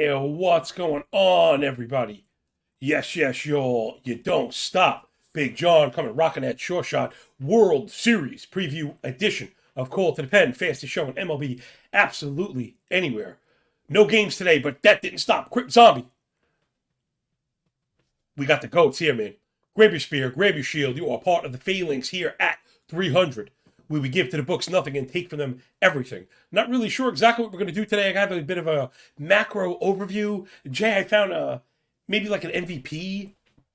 Yeah, what's going on, everybody? Yes, y'all. You don't stop. Big John coming rocking that short shot World Series preview edition of Call to the Pen, fastest show in MLB absolutely anywhere. No games today, but that didn't stop. Crip Zombie. We got the goats here, man. Grab your spear, grab your shield. You are part of the Phalanx here at 300. We give to the books nothing and take from them everything. Not really sure exactly what we're going to do today. I have a bit of a macro overview. Jay, I found maybe like an MVP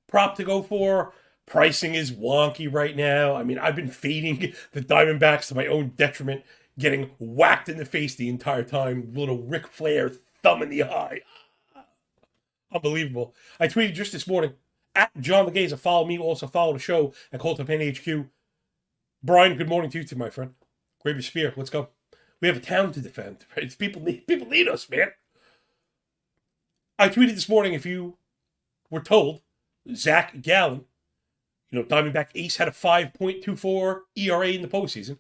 prop to go for. Pricing is wonky right now. I mean, I've been fading the Diamondbacks to my own detriment, getting whacked in the face the entire time. Little Ric Flair thumb in the eye. Unbelievable. I tweeted just this morning at John Laghezza. Follow me. Also follow the show at Call to the Pen HQ. Brian, good morning to you too, my friend. Grab your spear. Let's go. We have a town to defend. Right? People need us, man. I tweeted this morning, if you were told Zach Gallen, Diamondback ace, had a 5.24 ERA in the postseason,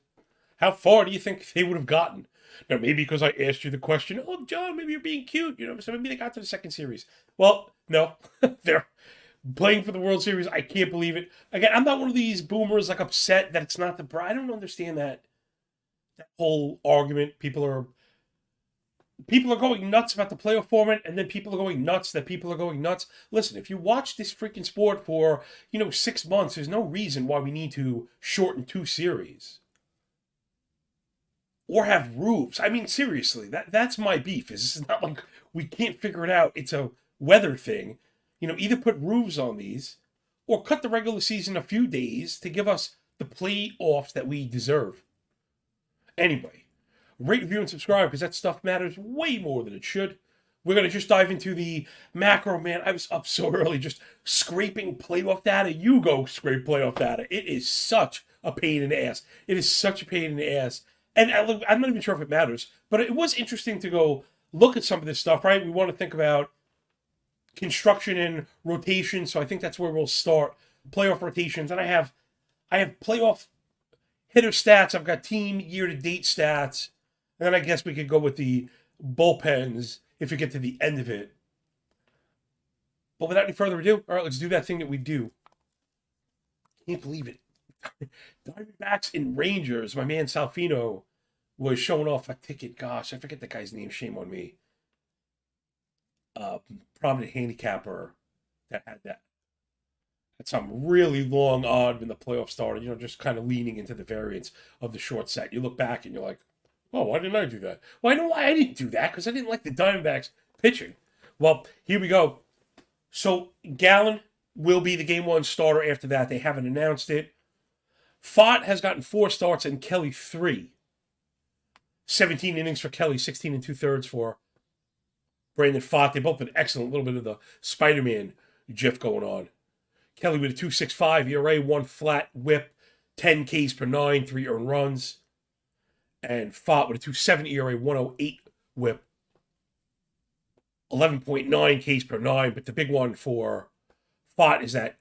how far do you think they would have gotten? Now, maybe because I asked you the question, oh, John, maybe you're being cute, so maybe they got to the second series. Well, no, they're playing for the World Series. I can't believe it. Again, I'm not one of these boomers like upset that it's not the. I don't understand that whole argument. People are going nuts about the playoff format, and then people are going nuts that people are going nuts. Listen, if you watch this freaking sport for 6 months, there's no reason why we need to shorten 2 series or have rules. I mean, seriously, that's my beef. It's not like we can't figure it out. It's a weather thing. Either put roofs on these or cut the regular season a few days to give us the playoffs that we deserve. Anyway, rate, review, and subscribe because that stuff matters way more than it should. We're going to just dive into the macro, man. I was up so early just scraping playoff data. You go scrape playoff data. It is such a pain in the ass. It is such a pain in the ass. And I'm not even sure if it matters, but it was interesting to go look at some of this stuff, right? We want to think about construction and rotation, so I think that's where we'll start. Playoff rotations, and I have playoff hitter stats. I've got team year-to-date stats, and then I guess we could go with the bullpens if we get to the end of it. But without any further ado, all right, let's do that thing that we do. Can't believe it. Diamondbacks and Rangers. My man Salfino was showing off a ticket. Gosh, I forget the guy's name. Shame on me. Prominent handicapper that had that. That's some really long odd when the playoffs started, just kind of leaning into the variance of the short set. You look back and you're like, oh, why didn't I do that? Well, I know why I didn't do that, because I didn't like the Diamondbacks pitching. Well, here we go. So Gallen will be the game 1 starter after that. They haven't announced it. Fott has gotten 4 starts and Kelly 3. 17 innings for Kelly, 16 2/3 for Brandon Fott. They both been excellent. A little bit of the Spider-Man gif going on. Kelly with a 2.65 ERA, 1 flat whip, 10 Ks per 9, 3 earned runs. And Fott with a 2.7 ERA, 1.08 whip, 11.9 Ks per 9. But the big one for Fott is that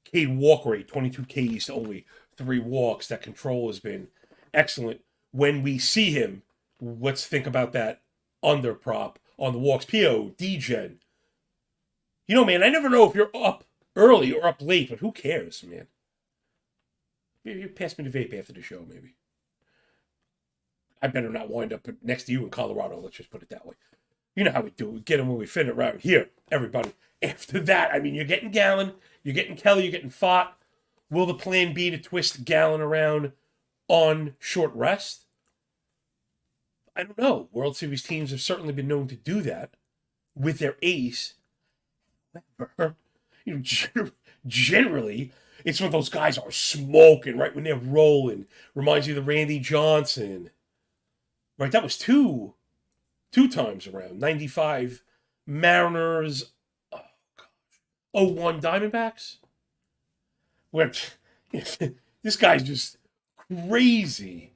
K walk rate, 22 Ks to only 3 walks. That control has been excellent. When we see him, let's think about that under prop on the walks. PO, DGen. Man, I never know if you're up early or up late, but who cares, man? Maybe you pass me the vape after the show, maybe. I better not wind up next to you in Colorado, let's just put it that way. You know how we do it. We get them when we fit around here, everybody. After that, I mean, you're getting Gallen, you're getting Kelly, you're getting Fott. Will the plan be to twist Gallen around on short rest? I don't know. World Series teams have certainly been known to do that with their ace. Generally, it's when those guys are smoking, right? When they're rolling. Reminds you of the Randy Johnson. Right, that was two times around. 95 Mariners. Oh, gosh. 01 Diamondbacks. Where this guy's just crazy.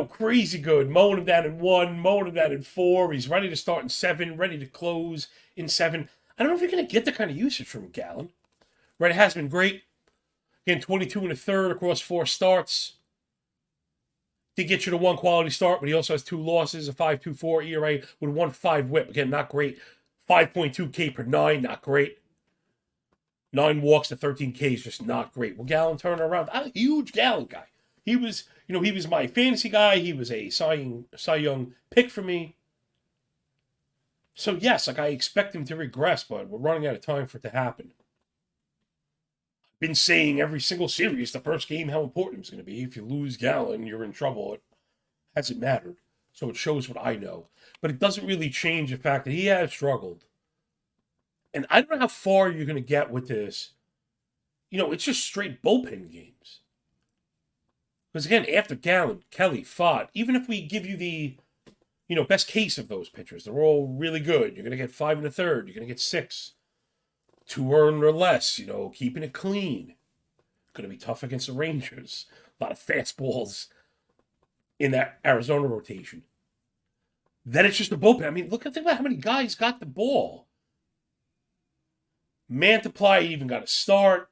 Crazy good. Mowing him down in 1, mowing him down in 4. He's ready to start in 7, ready to close in 7. I don't know if you're going to get the kind of usage from Gallen. Right, it has been great. Again, 22 1/3 across 4 starts. Did get you to 1 quality start, but he also has 2 losses, a 5.24 ERA with 1.5 whip. Again, not great. 5.2K per nine, not great. 9 walks to 13K, just not great. Well, Gallen turning around. I'm a huge Gallen guy. He was, he was my fantasy guy. He was a Cy Young pick for me. So yes, I expect him to regress, but we're running out of time for it to happen. I've been saying every single series, the first game, how important it's going to be. If you lose Gallen, you're in trouble. It hasn't mattered. So it shows what I know. But it doesn't really change the fact that he has struggled. And I don't know how far you're going to get with this. It's just straight bullpen games. Because again, after Gallen, Kelly, Fott, even if we give you the, best case of those pitchers, they're all really good. You're going to get 5 1/3. You're going to get 6. 2 earned or less, keeping it clean. Going to be tough against the Rangers. A lot of fastballs in that Arizona rotation. Then it's just the bullpen. I mean, think about how many guys got the ball. Mantiply even got a start.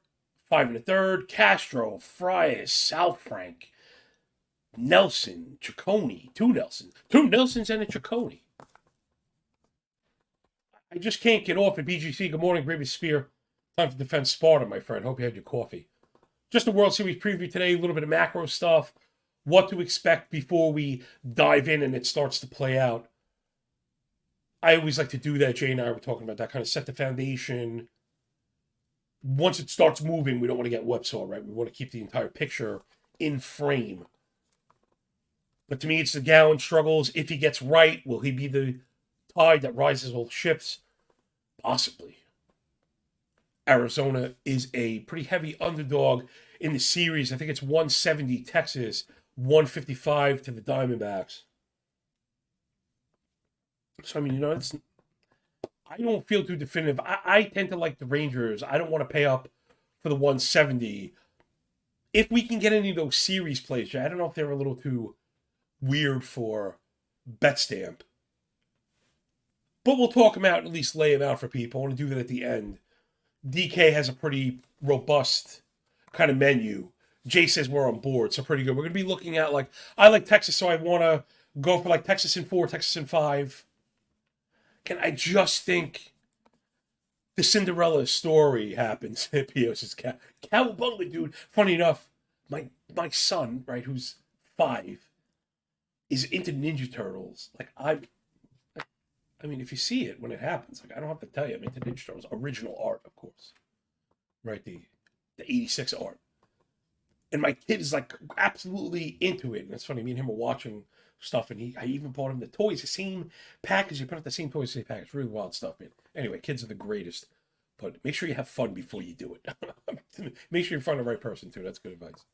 5 1/3. Castro, Frias, South Frank, Nelson, Ciccone. 2 Nelsons. 2 Nelsons and a Ciccone. I just can't get off at BGC. Good morning, Gravy Spear. Time to defend Sparta, my friend. Hope you had your coffee. Just a World Series preview today. A little bit of macro stuff. What to expect before we dive in and it starts to play out. I always like to do that. Jay and I were talking about that. Kind of set the foundation. Once it starts moving, we don't want to get whipsaw, right? We want to keep the entire picture in frame. But to me, it's the Gallen struggles. If he gets right, will he be the tide that rises all ships? Possibly. Arizona is a pretty heavy underdog in the series. I think it's 170 Texas, 155 to the Diamondbacks. So, I mean, I don't feel too definitive. I tend to like the Rangers. I don't want to pay up for the 170. If we can get any of those series plays, I don't know if they're a little too weird for BetStamp. But we'll talk them out, at least lay them out for people. I want to do that at the end. DK has a pretty robust kind of menu. Jay says we're on board, so pretty good. We're going to be looking at, I like Texas, so I want to go for Texas in 4, Texas in 5. And I just think the Cinderella story happens. P.O. says, Cowabunga, dude. Funny enough, my son, right, who's 5, is into Ninja Turtles. I mean, if you see it when it happens, I don't have to tell you, I'm into Ninja Turtles. Original art, of course. Right, the 86 art. And my kid is, absolutely into it. And it's funny, me and him were watching stuff, and I even bought him the toys, the same package. You put out the same toys, same package. Really wild stuff, man. Anyway, kids are the greatest. But make sure you have fun before you do it. Make sure you find the right person, too. That's good advice.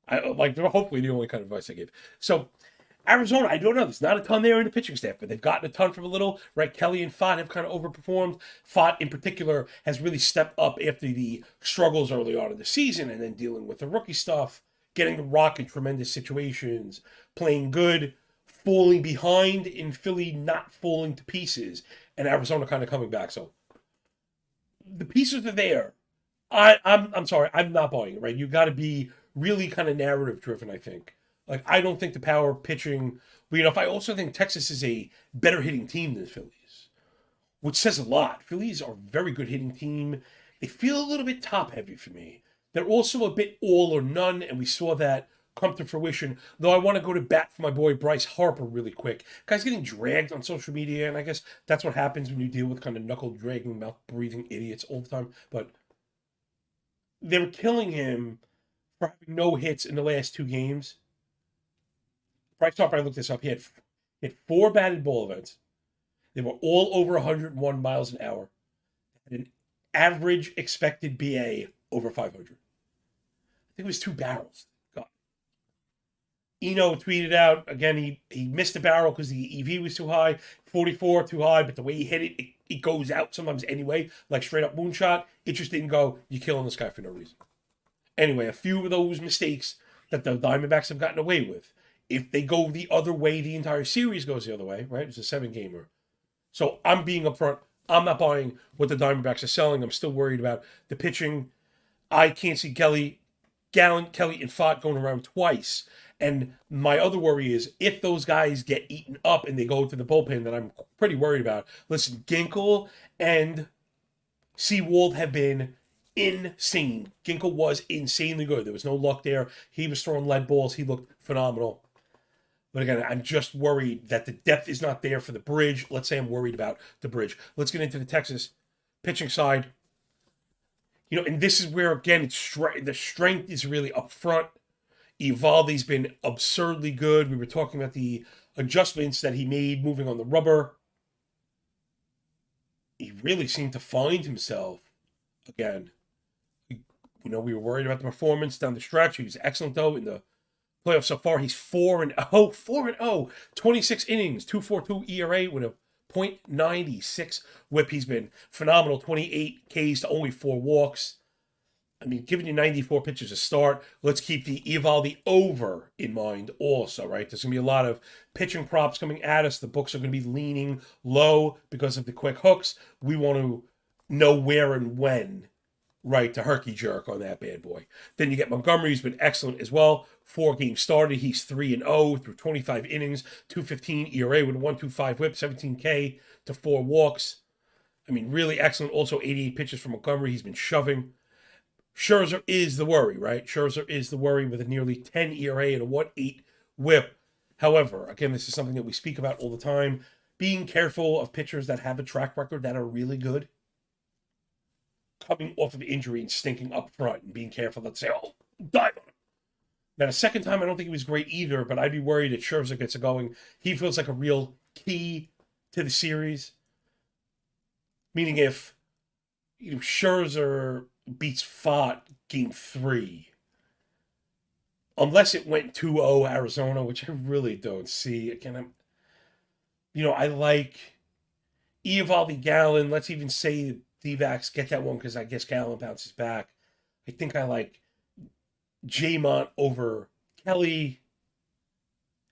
Hopefully the only kind of advice I give. So, Arizona, I don't know. There's not a ton there in the pitching staff, but they've gotten a ton from a little. Right, Kelly and Fott have kind of overperformed. Fott, in particular, has really stepped up after the struggles early on in the season and then dealing with the rookie stuff, getting the rock in tremendous situations, playing good, falling behind in Philly, not falling to pieces, and Arizona kind of coming back. So the pieces are there. I'm sorry, I'm not buying it, right? You got to be really kind of narrative driven, I think. I don't think the power pitching, but I also think Texas is a better hitting team than Phillies, which says a lot. Phillies are a very good hitting team. They feel a little bit top heavy for me. They're also a bit all or none, and we saw that come to fruition. Though I want to go to bat for my boy Bryce Harper really quick. Guy's getting dragged on social media, and I guess that's what happens when you deal with kind of knuckle-dragging, mouth-breathing idiots all the time. But they were killing him for having no hits in the last 2 games. Bryce Harper, I looked this up, he had 4 batted ball events. They were all over 101 miles an hour. Had an average expected BA over 500. I think it was 2 barrels. God. Eno tweeted out, again, he missed a barrel because the EV was too high. 44, too high, but the way he hit it, it goes out sometimes anyway, like straight up moonshot. It just didn't go, you're killing this guy for no reason. Anyway, a few of those mistakes that the Diamondbacks have gotten away with. If they go the other way, the entire series goes the other way, right? It's a 7-gamer. So I'm being upfront. I'm not buying what the Diamondbacks are selling. I'm still worried about the pitching. I can't see Gallen, Kelly, and Fott going around twice And my other worry is if those guys get eaten up and they go to the bullpen, that I'm pretty worried about. Listen, Ginkel and Seawald have been insane. Ginkel was insanely good. There was no luck there. He was throwing lead balls. He looked phenomenal. But again, I'm just worried that the depth is not there for the bridge. Let's say I'm worried about the bridge. Let's get into the Texas pitching side. And this is where, again, the strength is really up front. Evaldi's been absurdly good. We were talking about the adjustments that he made moving on the rubber. He really seemed to find himself again. We were worried about the performance down the stretch. He was excellent, though, in the playoffs so far. He's 4-0, 4-0, 26 innings, 2.42 ERA with a .96 whip. He's been phenomenal, 28 Ks to only 4 walks. I mean, giving you 94 pitches a start. Let's keep the Evaldi over in mind also, right? There's going to be a lot of pitching props coming at us. The books are going to be leaning low because of the quick hooks. We want to know where and when, right, to herky jerk on that bad boy. Then you get Montgomery, who's been excellent as well. 4 games started. He's 3-0 through 25 innings, 2.15 ERA with a 1.25 whip, 17K to 4 walks. I mean, really excellent. Also, 88 pitches from Montgomery. He's been shoving. Scherzer is the worry, right? Scherzer is the worry with a nearly 10 ERA and a 1.8 whip. However, again, this is something that we speak about all the time. Being careful of pitchers that have a track record that are really good. Coming off of injury and stinking up front and being careful not to say, oh, dive on him. Now, the second time, I don't think he was great either, but I'd be worried that Scherzer gets it going. He feels like a real key to the series. Meaning if Scherzer beats Fott game 3, unless it went 2-0 Arizona, which I really don't see. Again, I like Eovaldi, Gallen. Let's even say D-backs get that one because I guess Gallen bounces back. I think I like Jamont over Kelly.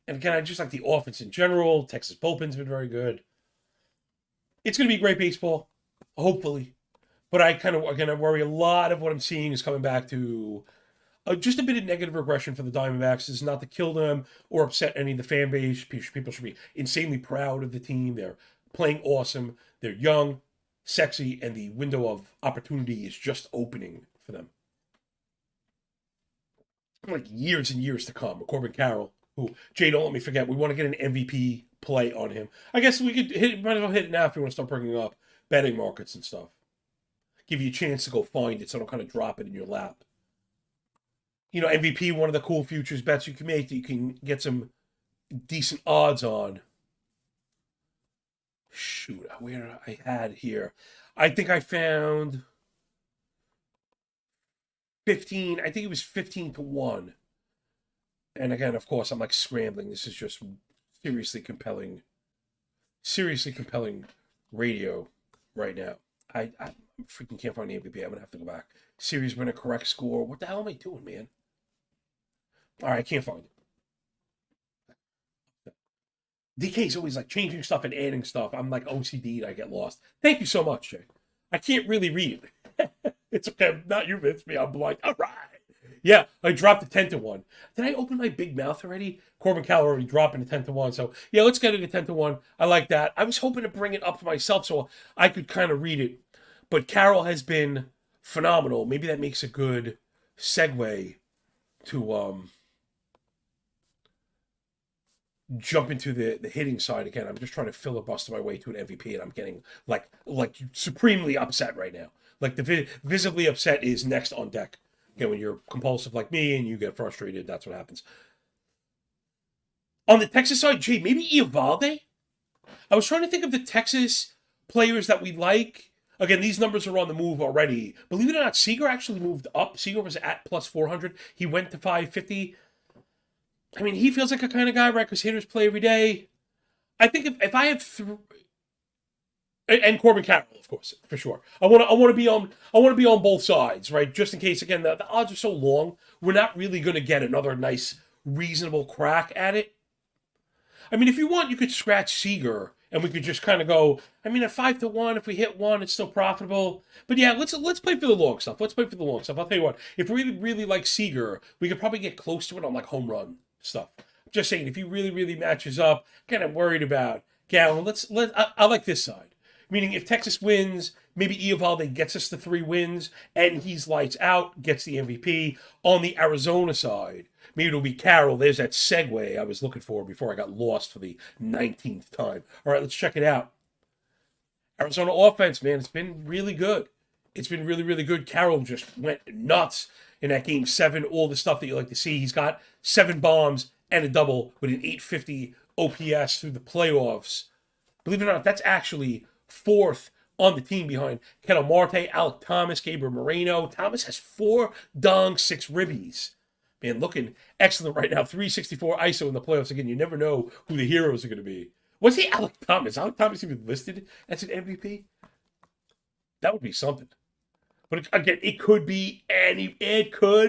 And again, I just like the offense in general. Texas bullpen's been very good. It's going to be great baseball, hopefully. But I worry a lot of what I'm seeing is coming back to just a bit of negative regression for the Diamondbacks. This is not to kill them or upset any of the fan base. People should be insanely proud of the team. They're playing awesome. They're young, sexy, and the window of opportunity is just opening for them. Like years and years to come. Corbin Carroll, who, Jay, don't let me forget, we want to get an MVP play on him. I guess we could might as well hit it now if you want to start bringing up betting markets and stuff. Give you a chance to go find it so don't kind of drop it in your lap. MVP, one of the cool futures bets you can make that you can get some decent odds on. Shoot, where I had here. I think I found 15. I think it was 15 to 1. And again, of course, I'm like scrambling. This is just seriously compelling radio right now. I freaking can't find the MVP. I'm going to have to go back. Series winner, correct score. What the hell am I doing, man? All right, I can't find it. DK's always like changing stuff and adding stuff. I'm like OCD'd. I get lost. Thank you so much, Jay. I can't really read. It's okay. Not you, it's me. I'm blind. All right. Yeah, I dropped the 10 to 1. Did I open my big mouth already? Corbin Carroll already dropping the 10 to 1. So, yeah, let's get it at 10 to 1. I like that. I was hoping to bring it up to myself so I could kind of read it. But Carroll has been phenomenal. Maybe that makes a good segue to jump into the hitting side again. I'm just trying to filibuster my way to an MVP, and I'm getting like supremely upset right now. Like the visibly upset is next on deck. Again, when you're compulsive like me and you get frustrated, that's what happens. On the Texas side, gee, maybe Eovaldi? I was trying to think of the Texas players that we like. Again, these numbers are on the move already. Believe it or not, Seager actually moved up. Seager was at plus 400. He went to 550. I mean, he feels like a kind of guy, right? Because hitters play every day. I think if I have and Corbin Carroll, of course, for sure. I want to be on both sides, right? Just in case, again, the odds are so long, we're not really going to get another nice, reasonable crack at it. I mean, if you want, you could scratch Seager, and we could just kind of go. I mean, at 5 to 1, if we hit 1, it's still profitable. But yeah, let's play for the long stuff. Let's play for the long stuff. I'll tell you what, if we really like Seager, we could probably get close to it on like home run stuff. I'm just saying, if he really, really matches up, kind of worried about Gallen. I like this side. Meaning, if Texas wins, maybe Eovaldi gets us to 3 wins, and he's lights out, gets the MVP. On the Arizona side, maybe it'll be Carroll. There's that segue I was looking for before I got lost for the 19th time. All right, let's check it out. Arizona offense, man, it's been really good. It's been really, really good. Carroll just went nuts in that game 7, all the stuff that you like to see. He's got 7 bombs and a double with an 850 OPS through the playoffs. Believe it or not, that's actually 4th on the team behind Ketel Marte, Alec Thomas, Gabriel Moreno. Thomas has 4 dongs, 6 ribbies. Man, looking excellent right now. 364 ISO in the playoffs. Again, you never know who the heroes are going to be. What's the Alec Thomas? Alec Thomas even listed as an MVP? That would be something. But again, it could be anybody,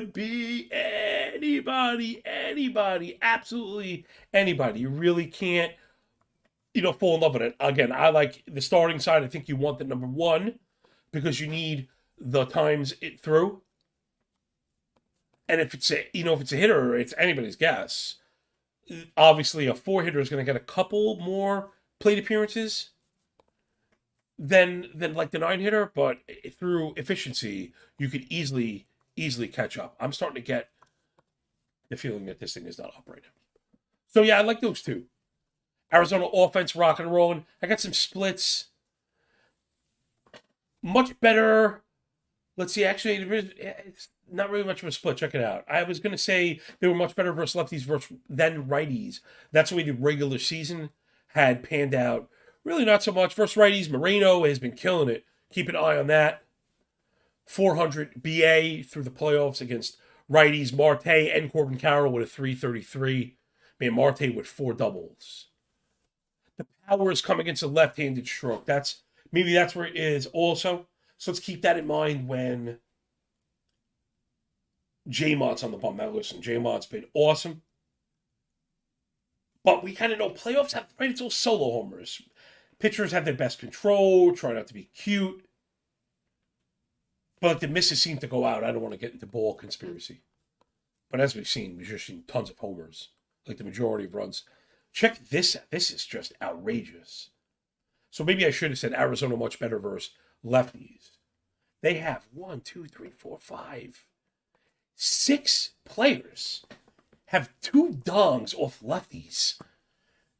absolutely anybody. You really can't, fall in love with it. Again, I like the starting side. I think you want the number 1 because you need the times it through. And if it's a hitter, it's anybody's guess. Obviously, a 4 hitter is going to get a couple more plate appearances than like the 9 hitter, but through efficiency, you could easily catch up. I'm starting to get the feeling that this thing is not up right now. So yeah, I like those 2. Arizona offense rocking and rolling. I got some splits. Much better. Let's see. Actually, it's not really much of a split. Check it out. I was going to say they were much better versus lefties than righties. That's the way the regular season had panned out. Really not so much. Versus righties, Moreno has been killing it. Keep an eye on that. 400 BA through the playoffs against righties. Marte and Corbin Carroll with a 333. Man, Marte with 4 doubles. The power is coming against a left-handed stroke. Maybe that's where it is also. So let's keep that in mind when J-Mont's on the bump. Now listen, J-Mont's been awesome. But we kind of know playoffs have, right? It's all solo homers. Pitchers have their best control, try not to be cute. But the misses seem to go out. I don't want to get into ball conspiracy. But as we've just seen tons of homers. Like the majority of runs. Check this out. This is just outrageous. So maybe I should have said Arizona much better versus lefties. They have 1, 2, 3, 4, 5, 6 players have 2 dongs off lefties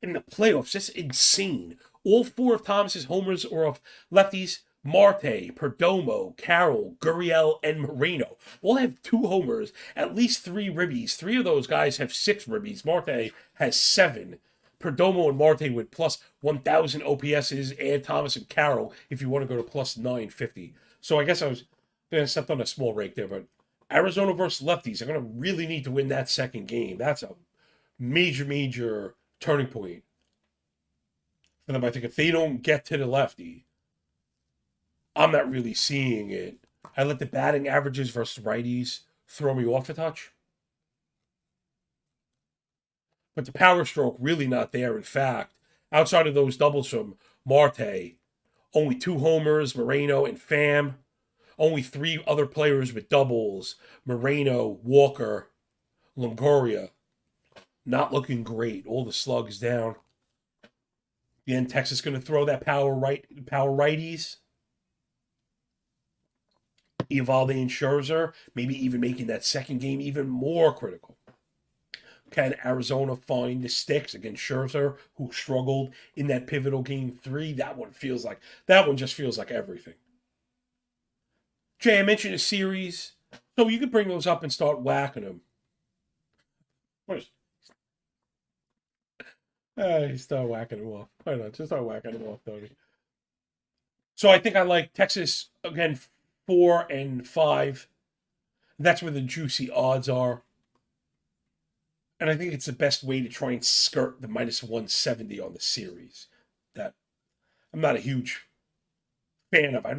in the playoffs. That's insane. All 4 of Thomas's homers are off lefties. Marte, Perdomo, Carroll, Gurriel, and Moreno all have 2 homers, at least 3 ribbies. 3 of those guys have 6 ribbies. Marte has 7. Perdomo and Marte with plus 1,000 OPSs, and Thomas and Carroll if you want to go to plus 950. So I guess I was going to step on a small rake there, but Arizona versus lefties, they're going to really need to win that second game. That's a major, major turning point for them. I think if they don't get to the lefty, I'm not really seeing it. I let the batting averages versus righties throw me off a touch. But the power stroke really not there. In fact, outside of those doubles from Marte, only 2 homers, Moreno and Pham. Only 3 other players with doubles, Moreno, Walker, Longoria. Not looking great. All the slugs down. Again, Texas going to throw that power righties. Eovaldi and Scherzer, maybe even making that second game even more critical. Can Arizona find the sticks against Scherzer, who struggled in that pivotal game 3? That one just feels like everything. Jay, I mentioned a series, so you could bring those up and start whacking them. You start whacking them off. Why not? Just start whacking them off, Tony. So I think I like Texas, again, 4 and 5. That's where the juicy odds are. And I think it's the best way to try and skirt the minus 170 on the series. That I'm not a huge fan of. I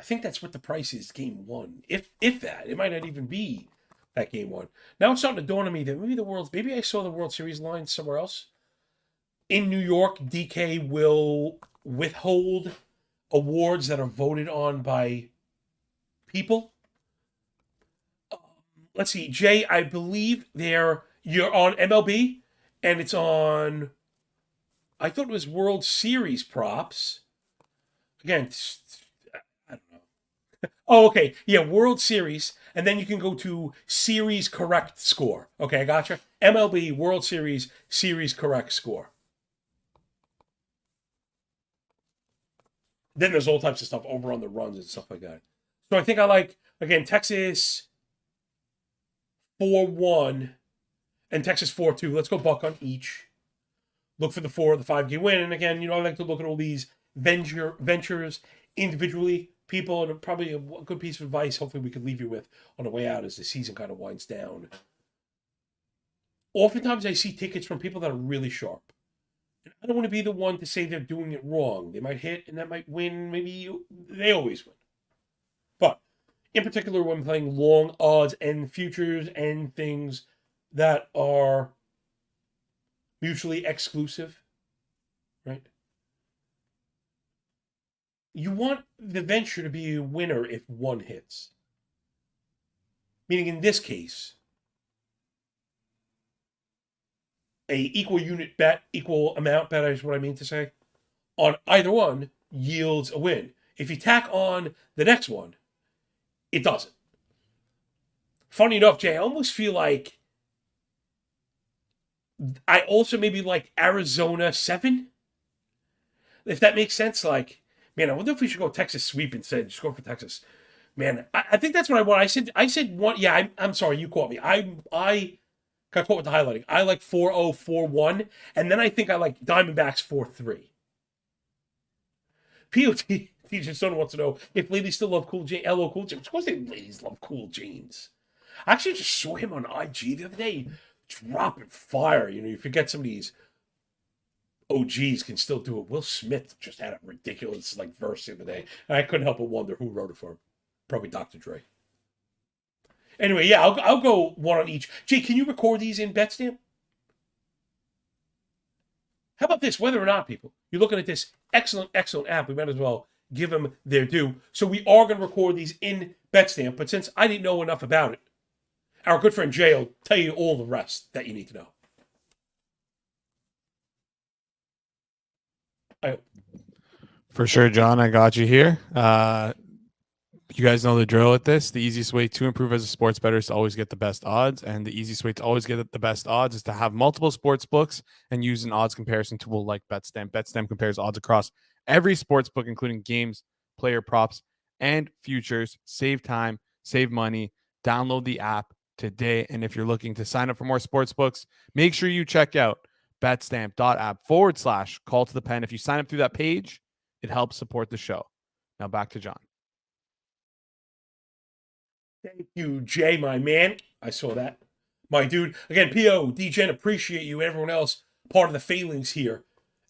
think that's what the price is game 1. If that. It might not even be that game 1. Now it's starting to dawn on me that maybe I saw the World Series line somewhere else. In New York, DK will withhold awards that are voted on by people. let's see, Jay, I believe you're on MLB, and it's on, I thought it was World Series props. Again, I don't know. Oh, okay. Yeah, World Series, and then you can go to Series Correct Score. Okay, I gotcha. MLB World Series Series Correct Score. Then there's all types of stuff over on the runs and stuff like that. So I think I like, again, Texas 4-1 and Texas 4-2. Let's go buck on each. Look for the 4 or the 5 game win. And again, I like to look at all these ventures individually. People, and probably a good piece of advice hopefully we could leave you with on the way out as the season kind of winds down. Oftentimes I see tickets from people that are really sharp. And I don't want to be the one to say they're doing it wrong. They might hit and that might win. Maybe they always win. But in particular, when playing long odds and futures and things that are mutually exclusive, right? You want the venture to be a winner if one hits. Meaning in this case, a equal unit bet, equal amount bet is what I mean to say, on either one yields a win. If you tack on the next one, it doesn't. Funny enough, Jay, I almost feel like I also maybe like Arizona 7. If that makes sense, like, man, I wonder if we should go Texas sweep instead. Just go for Texas. Man, I think that's what I want. I said one. Yeah, I'm sorry, you caught me. I got caught with the highlighting. I like 4-0, 4-1, and then I think I like Diamondbacks 4-3. POT teacher Stone wants to know if ladies still love Cool James. LO Cool James. Of course, ladies love Cool James. I actually just saw him on IG the other day, dropping fire. You forget some of these OGs can still do it. Will Smith just had a ridiculous verse the other day. And I couldn't help but wonder who wrote it for him. Probably Dr. Dre. Anyway, yeah, I'll go one on each. Jay, can you record these in Betstamp? How about this? Whether or not, people, you're looking at this excellent app, we might as well give them their due. So we are going to record these in Betstamp, but since I didn't know enough about it, our good friend Jay will tell you all the rest that you need to know. I hope. For sure, John, I got you here. You guys know the drill with this. The easiest way to improve as a sports bettor is to always get the best odds. And the easiest way to always get the best odds is to have multiple sports books and use an odds comparison tool like Betstamp. Betstamp compares odds across every sports book, including games, player props, and futures. Save time, save money. Download the app today. And if you're looking to sign up for more sports books, make sure you check out betstamp.app/call to the pen. If you sign up through that page, it helps support the show. Now back to John. Thank you, Jay, my man. I saw that. My dude. Again, P.O., D-Gen, appreciate you and everyone else part of the failings here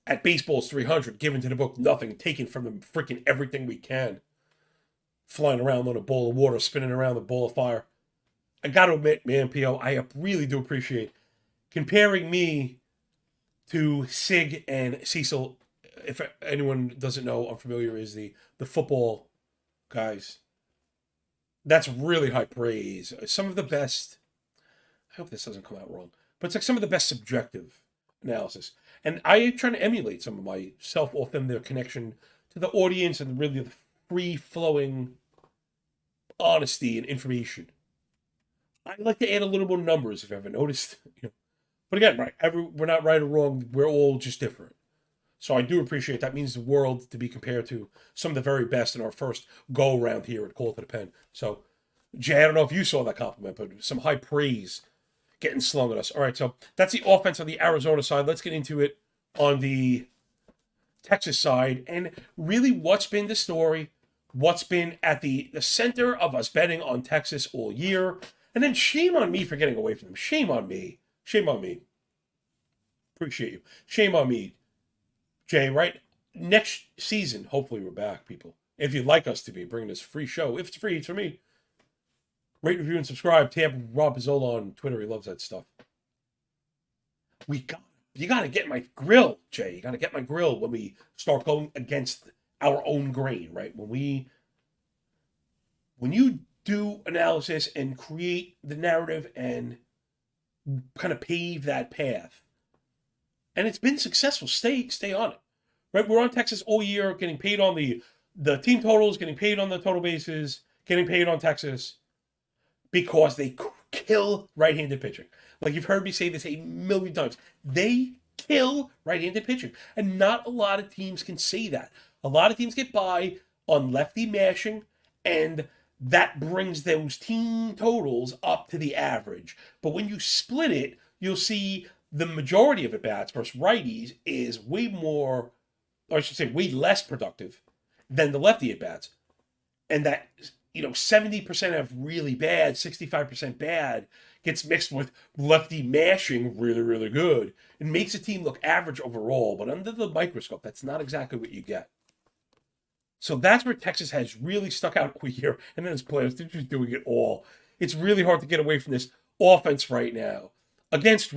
at Baseball's 300, given to the book nothing, taken from them freaking everything we can. Flying around on a bowl of water, spinning around the ball of fire. I got to admit, man, P.O., I really do appreciate comparing me to Sig and Cecil. If anyone doesn't know, I'm familiar, is the football guys. That's really high praise. Some of the best, I hope this doesn't come out wrong, but it's like some of the best subjective analysis. And I am trying to emulate some of myself off them, their connection to the audience and really the free-flowing honesty and information. I like to add a little more numbers, if you ever noticed. But again, right, we're not right or wrong. We're all just different. So I do appreciate that. Means the world to be compared to some of the very best in our first go around here at Call to the Pen. So, Jay, I don't know if you saw that compliment, but some high praise getting slung at us. All right, so that's the offense on the Arizona side. Let's get into it on the Texas side. And really, what's been the story? What's been at the center of us betting on Texas all year? And then shame on me for getting away from them. Shame on me. Shame on me. Appreciate you. Shame on me. Jay, right? Next season, hopefully we're back, people. If you'd like us to be, bringing this free show. If it's free, it's for me. Rate, review, and subscribe. Tap Rob Pizzola on Twitter. He loves that stuff. You got to get my grill, Jay. You got to get my grill when we start going against our own grain, right? When you do analysis and create the narrative and kind of pave that path. And it's been successful. Stay on it. Right? We're on Texas all year, getting paid on the team totals, getting paid on the total bases, getting paid on Texas because they kill right-handed pitching. Like you've heard me say this 1,000,000 times. They kill right-handed pitching. And not a lot of teams can say that. A lot of teams get by on lefty mashing, and that brings those team totals up to the average. But when you split it, you'll see the majority of at-bats versus righties is way more, or I should say way less productive than the lefty at-bats. And that, 70% of really bad, 65% bad gets mixed with lefty mashing really, really good. It makes a team look average overall, but under the microscope, that's not exactly what you get. So that's where Texas has really stuck out all year. And then its players, they're just doing it all. It's really hard to get away from this offense right now. Against,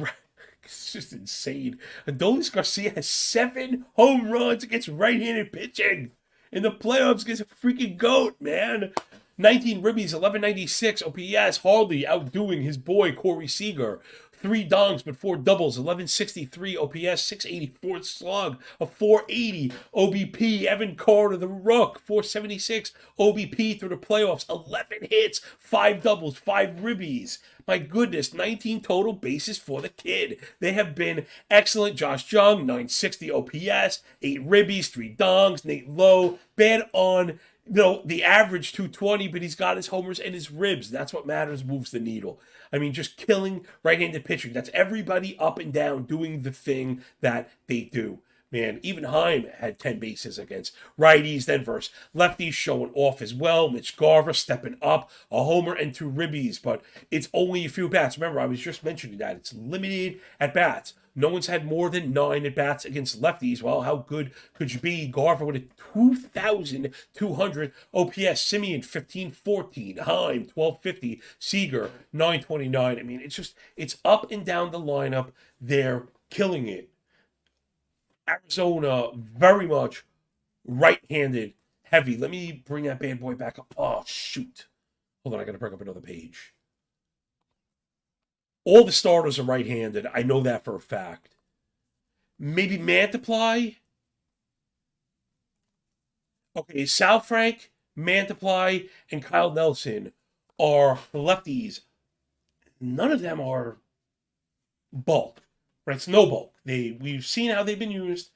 it's just insane. Adolis Garcia has 7 home runs against right-handed pitching. In the playoffs against a freaking GOAT, man. 19 ribbies, 1196 OPS, hardly outdoing his boy Corey Seager. 3 dongs, but 4 doubles, 1163 OPS, 684 slug, a 480 OBP. Evan Carter, the Rook, 476 OBP through the playoffs, 11 hits, 5 doubles, 5 ribbies. My goodness, 19 total bases for the kid. They have been excellent. Josh Jung, 960 OPS, 8 ribbies, 3 dongs. Nate Lowe, bad on the average 220, but he's got his homers and his ribs. That's what matters, moves the needle. I mean, just killing right-handed pitching. That's everybody up and down doing the thing that they do. Man, even Heim had 10 bases against righties, then versus lefties showing off as well. Mitch Garver stepping up, a homer and 2 ribbies, but it's only a few bats. Remember, I was just mentioning that. It's limited at bats. No one's had more than 9 at-bats against lefties. Well, how good could you be? Garver with a 2,200 OPS. Simeon, 1,514. Heim, 1,250. Seager, 929. I mean, it's up and down the lineup. They're killing it. Arizona, very much right-handed heavy. Let me bring that bad boy back up. Oh, shoot. Hold on, I got to bring up another page. All the starters are right-handed. I know that for a fact. Maybe Mantiply. Okay, Sal Frank, Mantiply, and Kyle Nelson are lefties. None of them are bulk, right? It's no bulk. We've seen how they've been used,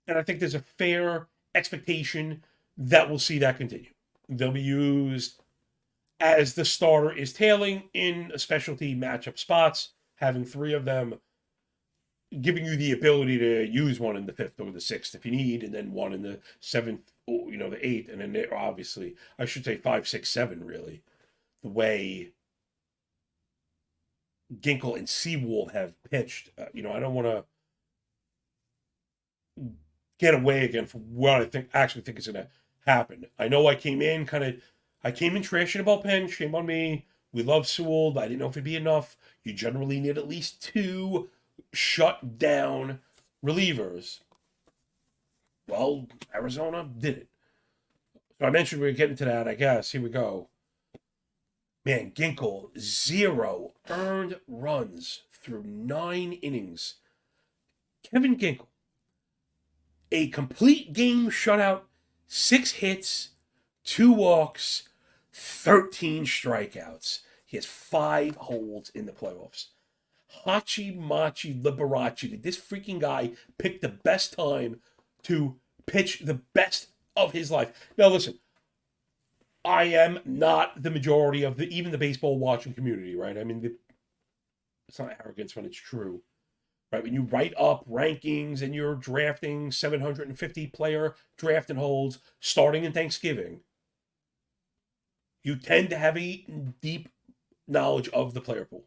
and I think there's a fair expectation that we'll see that continue. They'll be used as the starter is tailing in a specialty matchup spots, having 3 of them, giving you the ability to use one in the 5th or the 6th if you need, and then one in the 7th, or, the 8th, and then obviously, I should say 5, 6, 7, really. The way Ginkel and Seawold have pitched, I don't want to get away again from what I actually think is going to happen. I know I came in trashing about Penn. Shame on me. We love Sewell. I didn't know if it'd be enough. You generally need at least 2 shut down relievers. Well, Arizona did it. So I mentioned we were getting to that, I guess. Here we go. Man, Ginkel, 0 earned runs through 9 innings. Kevin Ginkel, a complete game shutout, 6 hits, 2 walks, 13 strikeouts. He has 5 holds in the playoffs. Hachi Machi Liberace. Did this freaking guy pick the best time to pitch the best of his life? Now listen, I am not the majority of even the baseball watching community, right? I mean, it's not arrogance when it's true, right? When you write up rankings and you're drafting 750 player draft and holds starting in Thanksgiving, you tend to have a deep knowledge of the player pool.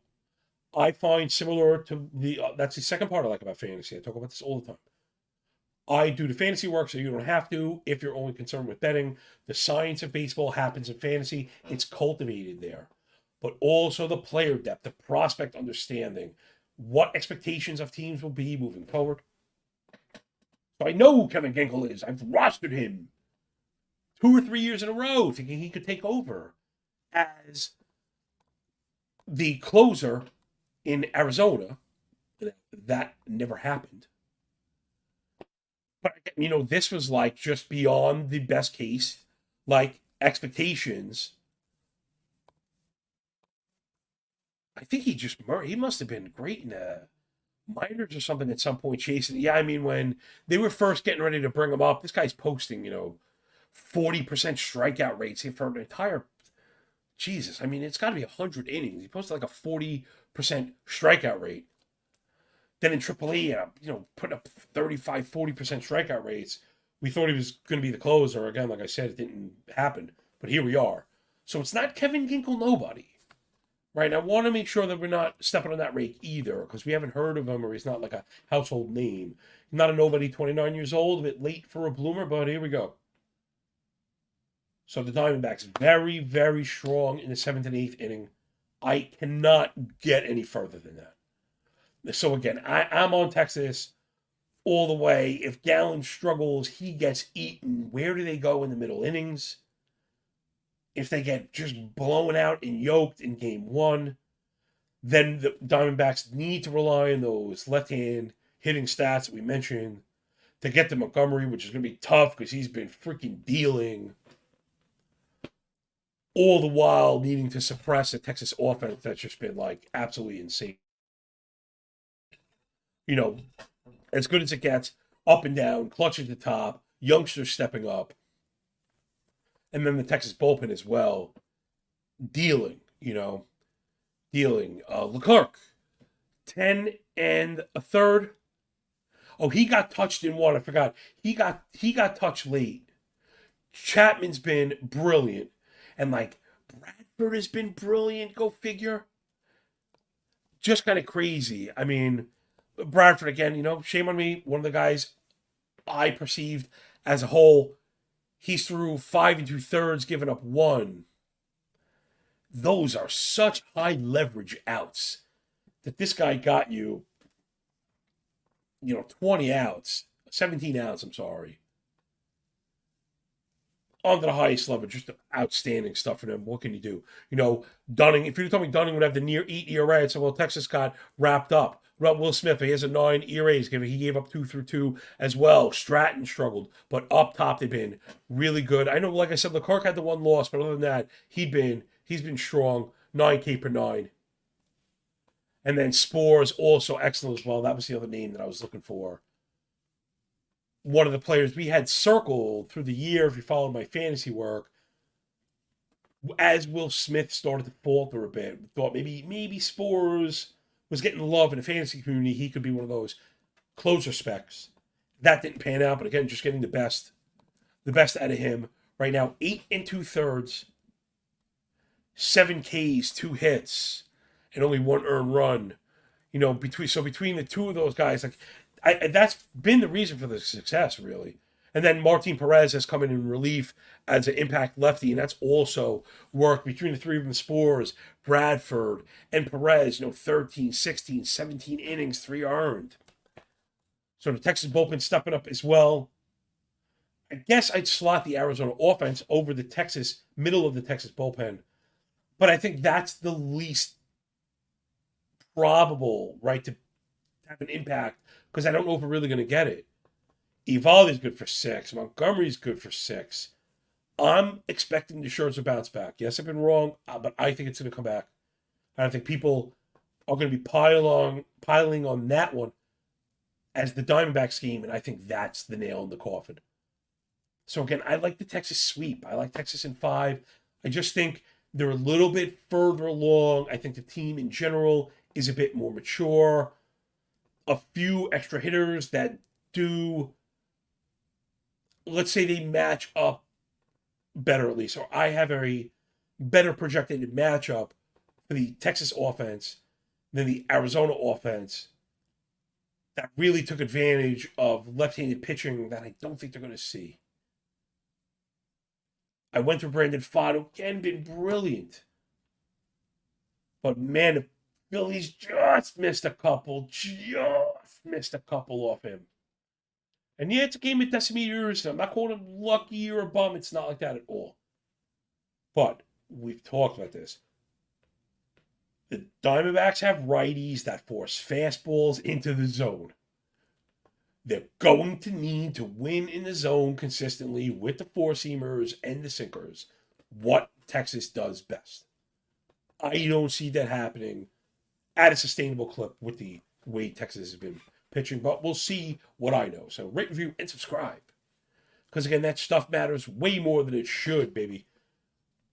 I find similar to that's the second part I like about fantasy. I talk about this all the time. I do the fantasy work so you don't have to if you're only concerned with betting. The science of baseball happens in fantasy. It's cultivated there. But also the player depth, the prospect understanding, what expectations of teams will be moving forward. So I know who Kevin Ginkel is. I've rostered him 2 or 3 years in a row thinking he could take over. as the closer in Arizona. That never happened. But, this was like just beyond the best case, like expectations. I think he must have been great in the minors or something at some point chasing. Yeah, I mean, when they were first getting ready to bring him up, this guy's posting, 40% strikeout rates for an entire. Jesus, I mean, it's got to be 100 innings. He posted like a 40% strikeout rate. Then in AAA, putting up 35, 40% strikeout rates. We thought he was going to be the closer. Again, like I said, it didn't happen. But here we are. So it's not Kevin Ginkel nobody. Right? And I want to make sure that we're not stepping on that rake either, because we haven't heard of him, or he's not like a household name. He's not a nobody, 29 years old, a bit late for a bloomer, but here we go. So the Diamondbacks, very, very strong in the 7th and 8th inning. I cannot get any further than that. So again, I'm on Texas all the way. If Gallen struggles, he gets eaten. Where do they go in the middle innings? If they get just blown out and yoked in game 1, then the Diamondbacks need to rely on those left-hand hitting stats that we mentioned to get to Montgomery, which is going to be tough because he's been freaking dealing. All the while needing to suppress a Texas offense that's just been like absolutely insane. As good as it gets, up and down, clutch at the top, youngsters stepping up. And then the Texas bullpen as well, dealing. Leclerc, 10 and a third. Oh, he got touched in one. I forgot. He got touched late. Chapman's been brilliant. And Bradford has been brilliant. Go figure. Just kind of crazy. I mean, Bradford, again, shame on me. One of the guys I perceived as a whole, he's through 5 2/3, giving up 1. Those are such high leverage outs that this guy got you, 20 outs, 17 outs, I'm sorry. On to the highest level, just outstanding stuff for them. What can you do? Dunning, if you told me Dunning would have the near 8 ERA, I'd say, well, Texas got wrapped up. Will Smith, he has a 9 ERAs. He gave up 2 through 2 as well. Stratton struggled, but up top they've been really good. I know, like I said, Leclerc had the 1 loss, but other than that, he's been strong. 9K per 9. And then Spores also excellent as well. That was the other name that I was looking for. One of the players we had circled through the year, if you followed my fantasy work, as Will Smith started to falter a bit, thought maybe Spores was getting love in the fantasy community. He could be one of those closer specs. That didn't pan out, but again, just getting the best out of him. Right now, 8 2/3, 7 Ks, 2 hits, and only 1 earned run. Between the two of those guys, that's been the reason for the success, really. And then Martin Perez has come in relief as an impact lefty, and that's also worked between the 3 of them, Spores, Bradford, and Perez, 13, 16, 17 innings, 3 earned. So the Texas bullpen stepping up as well. I guess I'd slot the Arizona offense over the middle of the Texas bullpen. But I think that's the least probable, right, to have an impact, because I don't know if we're really going to get it. Evaldi's good for 6. Montgomery's good for 6. I'm expecting the Scherzer bounce back. Yes, I've been wrong, but I think it's going to come back. I think people are going to be piling on that one as the Diamondbacks game, and I think that's the nail in the coffin. So again, I like the Texas sweep. I like Texas in 5. I just think they're a little bit further along. I think the team in general is a bit more mature. A few extra hitters that do, let's say they match up better at least. Or I have a better projected matchup for the Texas offense than the Arizona offense that really took advantage of left-handed pitching that I don't think they're going to see. I went through Brandon Fotto, again, been brilliant. But man, the Phillies just missed a couple off him. And yeah, it's a game of decimeters. I'm not calling him lucky or a bum. It's not like that at all. But we've talked about this. The Diamondbacks have righties that force fastballs into the zone. They're going to need to win in the zone consistently with the four-seamers and the sinkers, what Texas does best. I don't see that happening at a sustainable clip with the way Texas has been pitching, but we'll see what I know. So rate, review, and subscribe. Because, again, that stuff matters way more than it should, baby.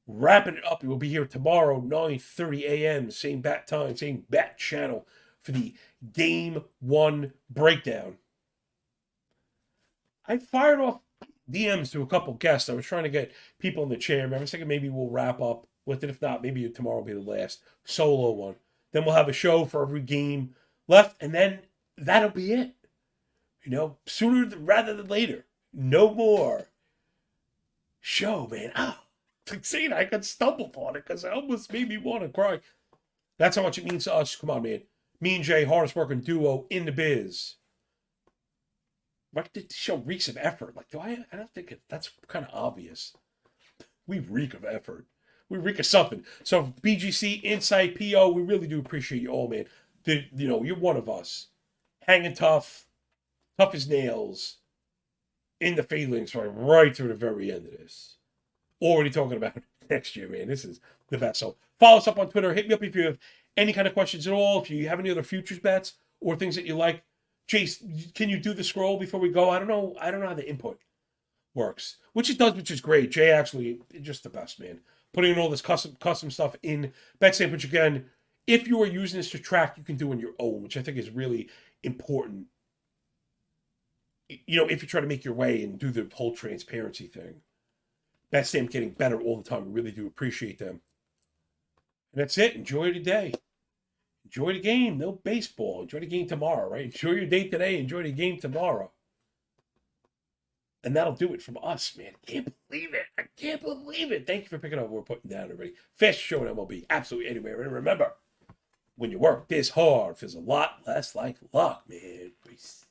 Wrapping it up, we'll be here tomorrow, 9:30 a.m., same bat time, same bat channel, for the Game 1 breakdown. I fired off DMs to a couple guests. I was trying to get people in the chair. I was thinking maybe we'll wrap up with it. If not, maybe tomorrow will be the last solo one. Then we'll have a show for every game left, and then that'll be it. Sooner rather than later. No more show, man. Like saying I could stumble on it because it almost made me want to cry. That's how much it means to us. Come on, man. Me and Jay, hardest working duo in the biz. Like, the show reeks of effort. Like, I don't think that's kind of obvious. We reek of effort. We reek of something. So, BGC, Insight, PO, we really do appreciate you all, man. You're one of us. Hanging tough as nails, in the feelings right through the very end of this. Already talking about next year, man. This is the best. So, follow us up on Twitter. Hit me up if you have any kind of questions at all. If you have any other futures bets or things that you like. Chase, can you do the scroll before we go? I don't know how the input works, which it does, which is great. Jay actually just the best, man. Putting in all this custom stuff in BetStamp, which again, if you are using this to track, you can do on your own, which I think is really important. If you try to make your way and do the whole transparency thing. BetStamp getting better all the time. We really do appreciate them. And that's it. Enjoy the day. Enjoy the game. No baseball. Enjoy the game tomorrow, right? Enjoy your day today. Enjoy the game tomorrow. And that'll do it from us, man. Can't believe it. I can't believe it. Thank you for picking up what we're putting down, everybody. Fast show in MLB. Absolutely anywhere. And remember, when you work this hard, it feels a lot less like luck, man. Peace.